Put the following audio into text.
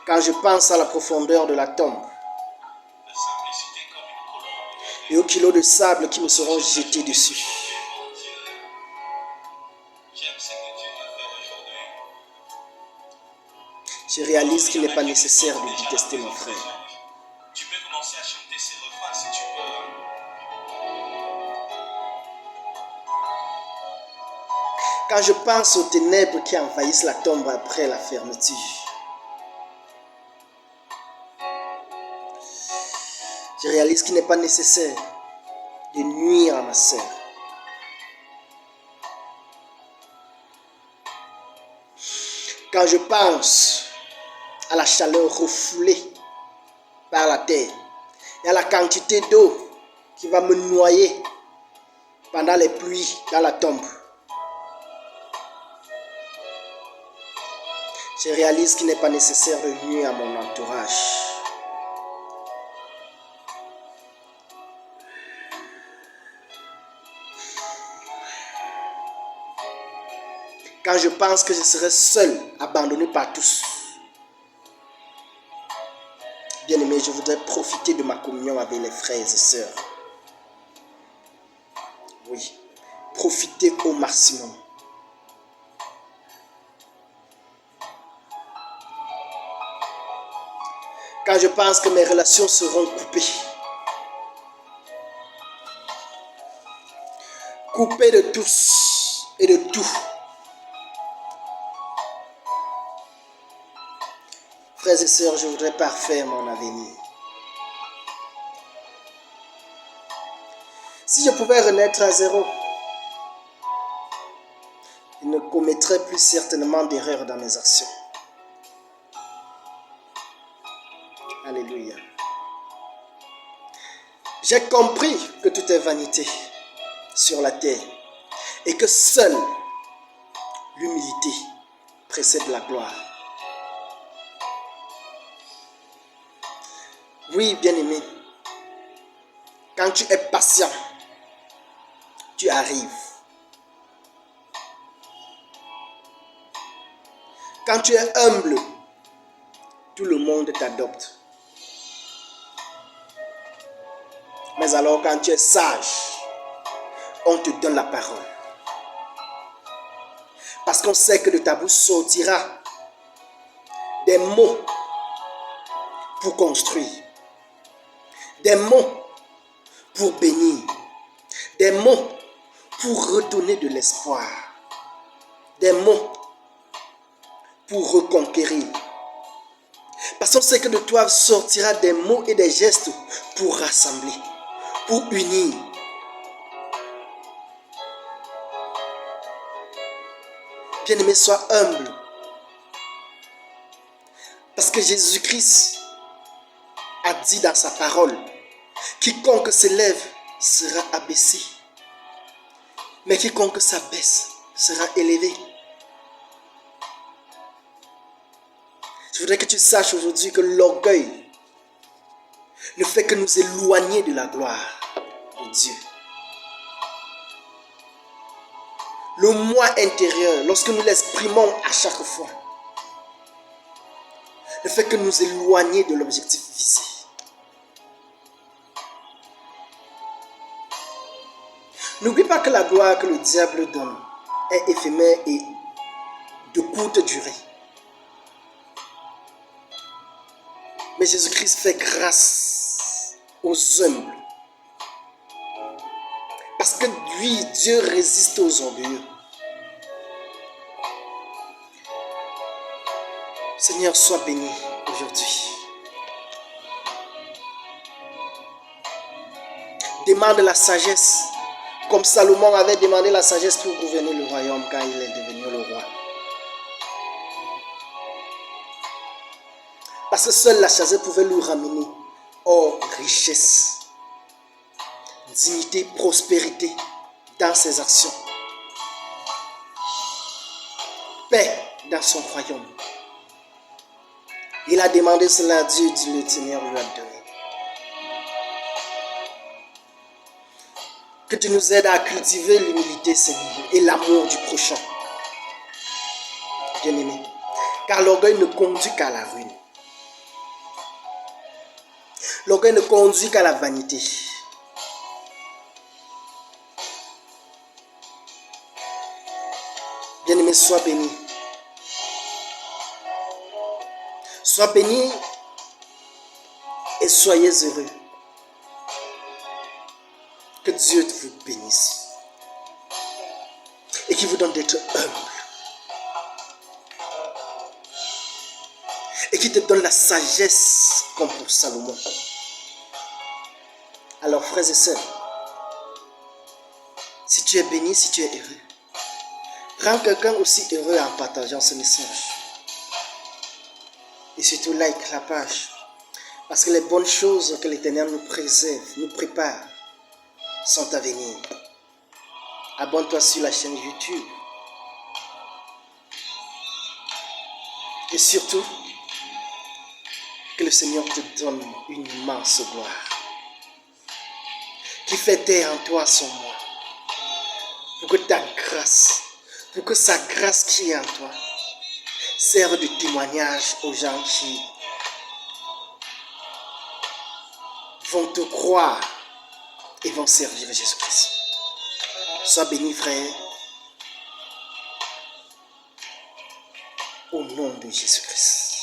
Quand je pense à la profondeur de la tombe et aux kilos de sable qui me seront jetés dessus, je réalise qu'il n'est pas nécessaire de détester mon frère. Tu peux commencer à chanter ces refrains si tu peux. Quand je pense aux ténèbres qui envahissent la tombe après la fermeture, je réalise qu'il n'est pas nécessaire de nuire à ma sœur. Quand je pense à la chaleur refoulée par la terre et à la quantité d'eau qui va me noyer pendant les pluies dans la tombe, je réalise qu'il n'est pas nécessaire de nuire à mon entourage. Quand je pense que je serai seul, abandonné par tous, bien aimé, je voudrais profiter de ma communion avec les frères et sœurs. Oui, profiter au maximum. Quand je pense que mes relations seront coupées de tous et de tout, frères et sœurs, je voudrais parfaire mon avenir. Si je pouvais renaître à zéro, je ne commettrais plus certainement d'erreurs dans mes actions. Alléluia. J'ai compris que tout est vanité sur la terre et que seule l'humilité précède la gloire. Oui, bien-aimé, quand tu es patient, tu arrives. Quand tu es humble, tout le monde t'adopte. Mais alors quand tu es sage, on te donne la parole. Parce qu'on sait que de ta bouche sortira des mots pour construire, des mots pour bénir, des mots pour redonner de l'espoir, des mots pour reconquérir. Parce qu'on sait que de toi sortira des mots et des gestes pour rassembler, pour unir. Bien-aimé, sois humble. Parce que Jésus-Christ a dit dans sa parole, quiconque s'élève sera abaissé, mais quiconque s'abaisse sera élevé. Je voudrais que tu saches aujourd'hui que l'orgueil ne fait que nous éloigner de la gloire de Dieu. Le moi intérieur, lorsque nous l'exprimons à chaque fois, ne fait que nous éloigner de l'objectif visé. N'oublie pas que la gloire que le diable donne est éphémère et de courte durée. Mais Jésus-Christ fait grâce aux humbles. Parce que lui, Dieu résiste aux orgueilleux. Seigneur, sois béni aujourd'hui. Demande la sagesse, comme Salomon avait demandé la sagesse pour gouverner le royaume quand il est devenu le roi. Parce que seule la sagesse pouvait lui ramener or, richesse, dignité, prospérité dans ses actions, paix dans son royaume. Il a demandé cela à Dieu, dit le Seigneur lui a donné. Que tu nous aides à cultiver l'humilité, Seigneur, et l'amour du prochain. Bien-aimé, car l'orgueil ne conduit qu'à la ruine. L'orgueil ne conduit qu'à la vanité. Bien-aimé, sois béni. Sois béni et soyez heureux. Que Dieu vous bénisse et qu'il vous donne d'être humble et qu'il te donne la sagesse comme pour Salomon. Alors, frères et sœurs, si tu es béni, si tu es heureux, rends quelqu'un aussi heureux en partageant ce message. Et surtout, like la page. Parce que les bonnes choses que l'Éternel nous préserve, nous prépare, sont à venir. Abonne-toi sur la chaîne YouTube. Et surtout, que le Seigneur te donne une immense gloire. Qui fait taire en toi son moi. Pour que ta grâce, pour que sa grâce qui est en toi, serve de témoignage aux gens qui vont te croire et vont servir Jésus-Christ. Sois béni, frère, au nom de Jésus-Christ.